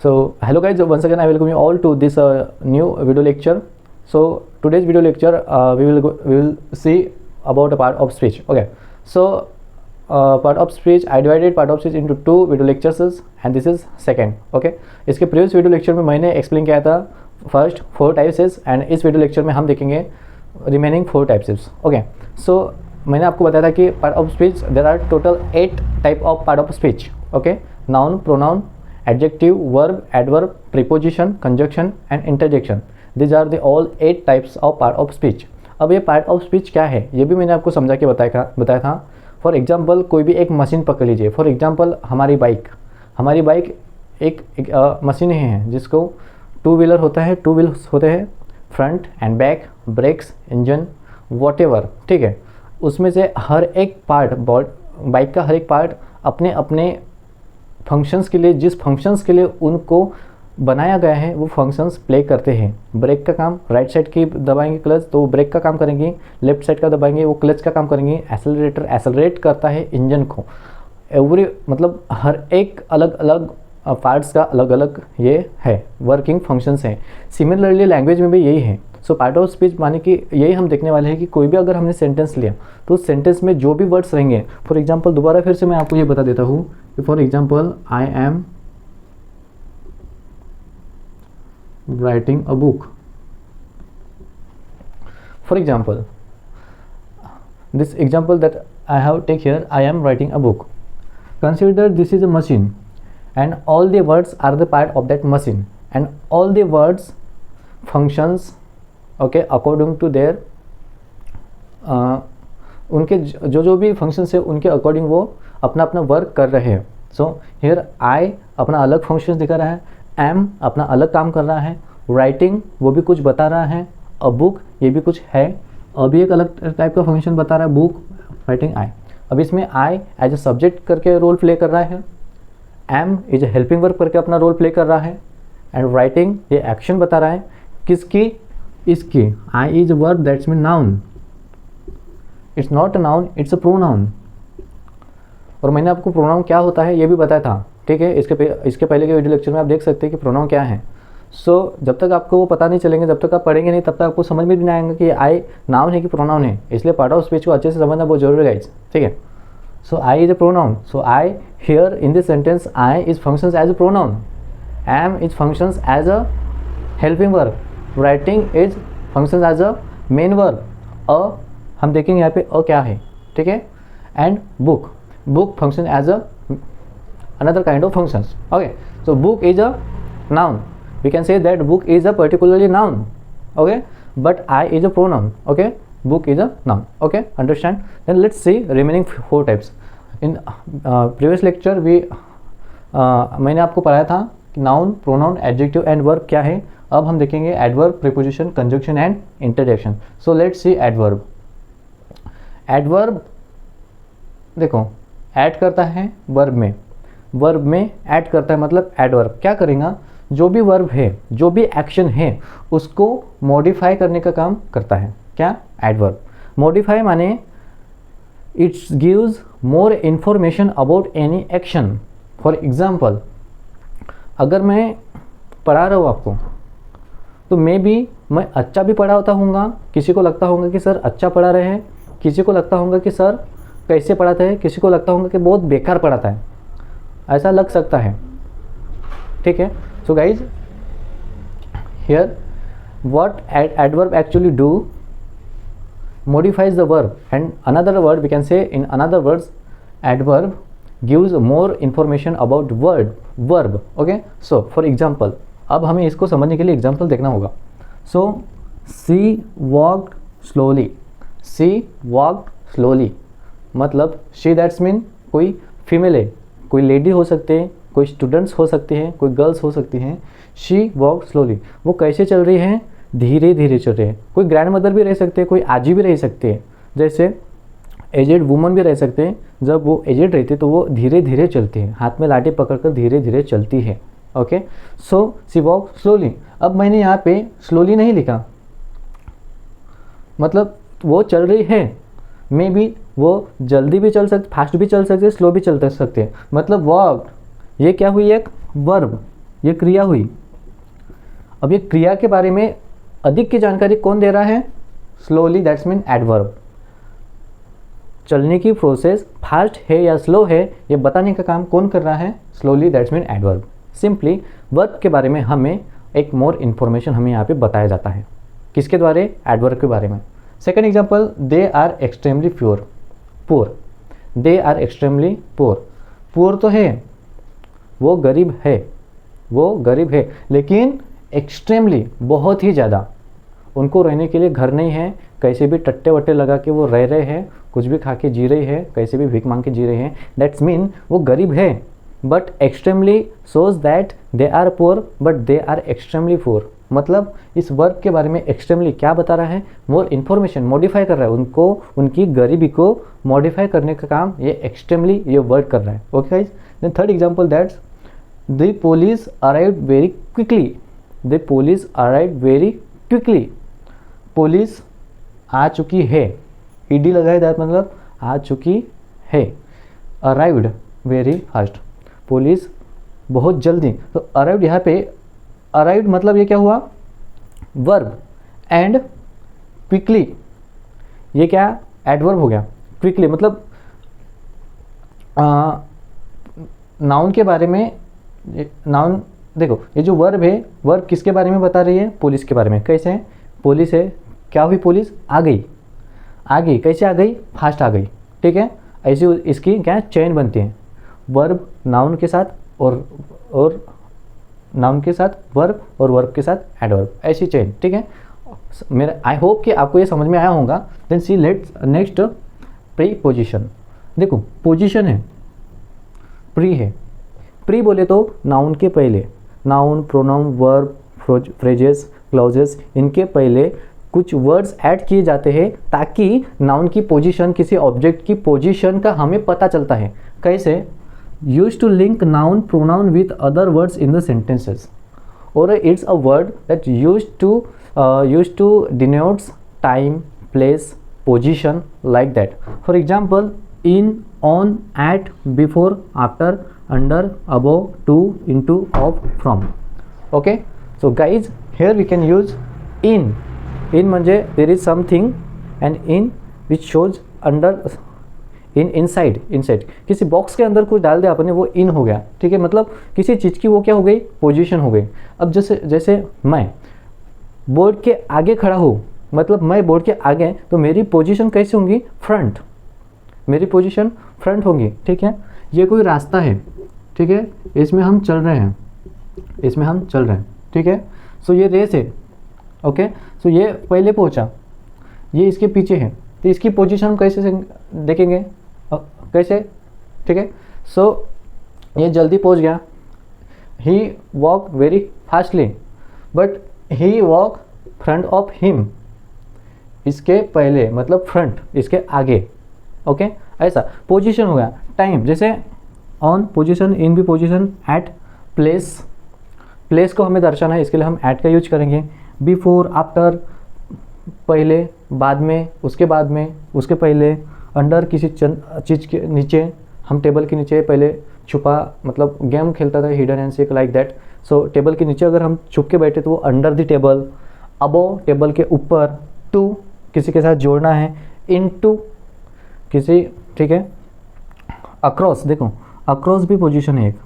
So hello guys, once again I welcome you all to this new video lecture. So today's video lecture we will see about a part of speech. Okay, so part of speech, I divided part of speech into two video lectures and this is second. Okay, इसके previous video lecture में मैंने explain किया था first 4 types and इस video lecture में हम देखेंगे remaining 4 types. Okay, so मैंने आपको बताया था कि part of speech there are total 8 type of part of speech. Okay, noun, pronoun, adjective, verb, adverb, preposition, conjunction and interjection. These are the all 8 types of part of speech. अब ये part of speech क्या है ये भी मैंने आपको समझा के बताया था. फॉर एग्जाम्पल कोई भी एक मशीन पकड़ लीजिए. फॉर एग्जाम्पल हमारी बाइक एक मशीन है जिसको 2 व्हीलर होता है, 2 व्हील्स होते हैं, front and back, brakes, engine, whatever. ठीक है, उसमें से हर एक पार्ट बाइक का हर एक पार्ट अपने अपने फंक्शंस के लिए, जिस फंक्शंस के लिए उनको बनाया गया है वो फंक्शंस प्ले करते हैं. ब्रेक का काम राइट साइड की दबाएंगे क्लच तो वो ब्रेक का काम करेंगे, लेफ्ट साइड का दबाएंगे वो क्लच का काम करेंगे. एक्सेलरेटर एक्सेलरेट करता है इंजन को. मतलब हर एक अलग अलग पार्ट्स का अलग अलग ये है वर्किंग फंक्शंस हैं. सिमिलरली लैंग्वेज में भी यही है. सो पार्ट ऑफ स्पीच माने कि यही हम देखने वाले हैं कि कोई भी अगर हमने सेंटेंस लिया तो उस सेंटेंस में जो भी वर्ड्स रहेंगे. फॉर एग्जांपल दोबारा फिर से मैं आपको ये बता देता हूँ कि for example I am writing a book. For example this example that I have take here, I am writing a book. Consider this is a machine and all the words are the part of that machine and all the words functions okay according to their उनके जो भी functions है उनके according वो अपना अपना work कर रहे हैं. सो हियर आई अपना अलग फंक्शंस दिखा रहा है, एम अपना अलग काम कर रहा है, राइटिंग वो भी कुछ बता रहा है, अ बुक ये भी कुछ है, अभी एक अलग टाइप का फंक्शन बता रहा है, बुक, राइटिंग, आई. अब इसमें आई एज ए सब्जेक्ट करके रोल प्ले कर रहा है, am is a helping work करके अपना रोल प्ले कर रहा है एंड राइटिंग ये एक्शन बता रहा है किसकी, इसकी. I is a verb that's mean noun. It's not a noun, it's a pronoun. और मैंने आपको प्रोनाउन क्या होता है ये भी बताया था. ठीक है, इसके पहले के वीडियो लेक्चर में आप देख सकते हैं कि प्रोनाउन क्या है. सो जब तक आपको वो पता नहीं चलेंगे, जब तक आप पढ़ेंगे नहीं तब तक आपको समझ में भी नहीं आएगा कि आई नाउन है कि प्रोनाउन है. इसलिए पार्ट ऑफ स्पीच को अच्छे से समझना बहुत जरूरी है. ठीक है, so I is a pronoun. So I here in this sentence I is functions as a pronoun, am is functions as a helping verb, writing is functions as a main verb, uh हम देखेंगे यहाँ पे अ क्या है. ठीक है, and book function as a another kind of functions. Okay, so book is a noun. We can say that book is a particularly noun. Okay, but I is a pronoun. Okay, book is a noun. Okay, understand? Then let's see remaining 4 types. In previous lecture we मैंने आपको पढ़ाया था noun, pronoun, adjective and verb क्या है. अब हम देखेंगे adverb, preposition, conjunction and interjection. So let's see adverb. Adverb देखो ऐड करता है वर्ब में ऐड करता है, मतलब एडवर्ब क्या करेगा, जो भी वर्ब है, जो भी एक्शन है उसको मॉडिफाई करने का काम करता है. क्या, एडवर्ब. मॉडिफाई माने it's gives more information about any action. For example अगर मैं पढ़ा रहा हूँ आपको तो मैं अच्छा भी पढ़ा होता हूँगा, किसी को लगता होगा कि सर अच्छा पढ़ा रहे हैं, किसी को लगता होगा कि सर कैसे पढ़ाते हैं, किसी को लगता होगा कि बहुत बेकार पढ़ाता है, ऐसा लग सकता है. ठीक है, so guys here what adverb actually do, modifies the verb and another word we can say in another words adverb gives more information about verb. Okay, so for example अब हमें इसको समझने के लिए एग्जाम्पल देखना होगा. so she walked slowly मतलब she that's mean कोई फीमेल है, कोई लेडी हो सकते हैं, कोई स्टूडेंट्स हो सकते हैं, कोई गर्ल्स हो सकती हैं. शी वॉक स्लोली, वो कैसे चल रही हैं, धीरे धीरे चल रहे हैं. कोई ग्रैंड मदर भी रह सकते हैं, कोई आजी भी रह सकती है, जैसे एजेड वुमन भी रह सकते हैं. जब वो एजेड रहती है तो वो धीरे धीरे चलती है, हाथ में लाठी पकड़कर धीरे धीरे चलती है. Okay, so she walk slowly. अब मैंने यहाँ पे स्लोली नहीं लिखा, मतलब वो चल रही है, मे बी वो जल्दी भी चल सकते, फास्ट भी चल सकते, स्लो भी चल सकते हैं. मतलब वॉक ये क्या हुई, एक वर्ब. ये क्रिया हुई। अब ये क्रिया के बारे में अधिक की जानकारी कौन दे रहा है? Slowly, that's mean adverb. चलने की प्रोसेस फास्ट है या स्लो है ये बताने का काम कौन कर रहा है? Slowly, that's mean adverb. Simply verb के बारे में हमें एक मोर इन्फॉर्मेशन हमें यहाँ पे बताया जाता है। किसके द्वारा? एडवर्ब के बारे में। Second example, they are extremely poor. They are extremely poor. Poor तो है, वो गरीब है, लेकिन एक्सट्रीमली बहुत ही ज़्यादा। उनको रहने के लिए घर नहीं है, कैसे भी टट्टे वट्टे लगा के वो रह रहे हैं, कुछ भी खा के जी रहे हैं, कैसे भी भीख मांग के जी रहे हैं। दैट्स मीन वो गरीब है, but extremely shows that they are poor but they are extremely poor. मतलब इस वर्ब के बारे में एक्सट्रीमली क्या बता रहा है? मोर इन्फॉर्मेशन, मॉडिफाई कर रहा है उनको, उनकी गरीबी को मॉडिफाई करने का काम ये एक्सट्रीमली ये वर्ड कर रहा है। Okay guys, then third example, that's the police arrived very quickly. The police arrived very quickly. Police आ चुकी है, ईडी लगाए दैट मतलब आ चुकी है। अराइव्ड वेरी फास्ट, पुलिस बहुत जल्दी। तो अराइव्ड यहाँ पे, अराइव्ड मतलब ये क्या हुआ? वर्ब। एंड क्विकली ये क्या? एडवर्ब हो गया। क्विकली मतलब नाउन के बारे में। नाउन देखो, ये जो वर्ब है, वर्ब किसके बारे में बता रही है? पुलिस के बारे में। कैसे? पुलिस है, क्या हुई? पुलिस आ गई। कैसे आ गई? फास्ट आ गई। ठीक है, ऐसी इसकी क्या चेन बनती है, वर्ब नाउन के साथ और नाउन के साथ वर्ब और वर्ब के साथ एडवर्ब, ऐसी चेन। ठीक है, मेरा आई होप कि आपको ये समझ में आया होगा। Then see let's next, preposition. देखो पोजीशन है, प्री है। प्री बोले तो नाउन के पहले, noun, pronoun, verb, phrases, clauses, इनके पहले कुछ वर्ड्स ऐड किए जाते हैं ताकि नाउन की पोजीशन, किसी ऑब्जेक्ट की पोजीशन का हमें पता चलता है। कैसे? Use to link noun pronoun with other words in the sentences, और it's a word that use to denotes time, place, position, like that. For example, in, on, at, before, after, under, above, to, into, of, from. Okay, so guys here we can use in म्हणजे there is something and in which shows under, inside किसी box के अंदर कुछ डाल दिया आपने, वो in हो गया। ठीक है, मतलब किसी चीज़ की वो क्या हो गई? पोजीशन हो गई। अब जैसे मैं बोर्ड के आगे खड़ा हूँ, मतलब मैं बोर्ड के आगे, तो मेरी पोजीशन कैसी होंगी? फ्रंट। मेरी पोजीशन फ्रंट होगी। ठीक है, ये कोई रास्ता है, ठीक है, इसमें हम चल रहे हैं। ठीक है, सो ये रेस है। ओके, सो ये पहले पहुंचा, ये इसके पीछे है, तो इसकी पोजीशन कैसे देखेंगे? कैसे? ठीक है, सो ये जल्दी पहुंच गया। He walk very fastly, but he walk front of him. इसके पहले मतलब फ्रंट, इसके आगे। ओके, ऐसा पोजीशन हो गया। टाइम, जैसे ऑन पोजीशन, इन भी पोजीशन, एट, प्लेस को हमें दर्शाना है, इसके लिए हम एट का यूज करेंगे। बिफोर, आफ्टर, पहले, बाद में, उसके बाद में, उसके पहले। अंडर, किसी चीज़ के नीचे, हम टेबल के नीचे पहले छुपा, मतलब गेम खेलता था hidden and seek, like that. So table के नीचे अगर हम छुप के बैठे तो वो under the table. Above, table के ऊपर। टू, किसी के साथ जोड़ना है। इन टू, किसी, ठीक है। अक्रॉस, देखो अक्रॉस भी पोजीशन है एक।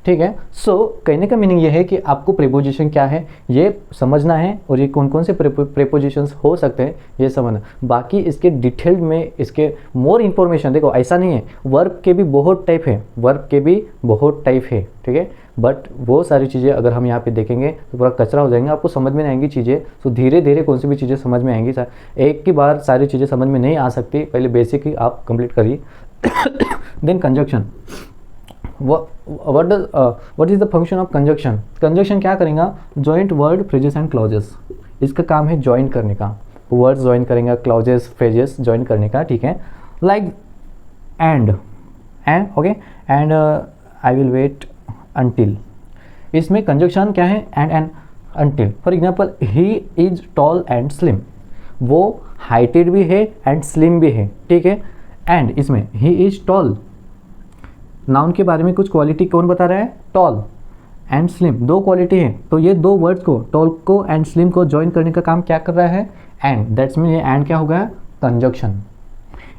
ठीक है, सो कहने का मीनिंग ये है कि आपको प्रीपोजिशन क्या है ये समझना है, और ये कौन कौन से प्रीपोजिशंस हो सकते हैं ये समझना। बाकी इसके डिटेल्ड में, इसके मोर इन्फॉर्मेशन, देखो ऐसा नहीं है, वर्ब के भी बहुत टाइप है। ठीक है, बट वो सारी चीज़ें अगर हम यहाँ पे देखेंगे तो पूरा कचरा हो जाएंगे, आपको समझ में नहीं आएंगी चीज़ें। तो धीरे धीरे कौन सी भी चीज़ें समझ में आएंगी, एक की बार सारी चीज़ें समझ में नहीं आ सकती, पहले बेसिक ही आप कंप्लीट करिए। Then conjunction, what is the function of conjunction? Conjunction क्या करेगा? Joint word, phrases and clauses, इसका काम है ज्वाइन करने का। वर्ड्स ज्वाइन करेंगे, क्लॉजेस, फ्रेजेस ज्वाइन करने का। ठीक है, like and, okay, and I will wait until, इसमें कंजक्शन क्या है? And until. For example, he is tall and slim, वो हाइटेड भी है एंड स्लिम भी है। ठीक है, एंड इसमें ही इज टॉल, नाउन के बारे में कुछ क्वालिटी कौन बता रहा है? टॉल। एंड स्लिम, दो क्वालिटी है, तो ये दो वर्ड्स को, टॉल को एंड स्लिम को ज्वाइन करने का काम क्या कर रहा है, एंड, दैट्स मीन ये एंड क्या होगा, कंजक्शन।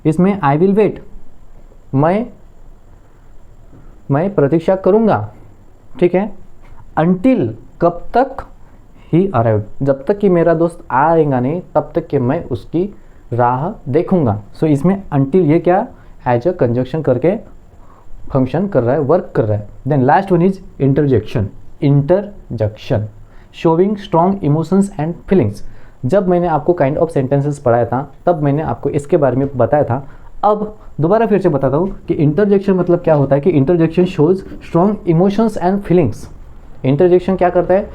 इसमें आई विल वेट, मैं प्रतीक्षा करूँगा, ठीक है, अंटिल, कब तक, ही अराइव, जब तक कि मेरा दोस्त आएगा नहीं तब तक कि मैं उसकी राह देखूंगा। सो इसमें अंटिल ये क्या एज अ कंजक्शन करके फंक्शन कर रहा है, वर्क कर रहा है। Then last one is interjection, showing strong emotions and feelings. जब मैंने आपको काइंड ऑफ सेंटेंसेस पढ़ाया था तब मैंने आपको इसके बारे में बताया था। अब दोबारा फिर से बताता हूँ कि इंटरजेक्शन मतलब क्या होता है, कि interjection shows strong emotions and feelings. Interjection क्या करता है,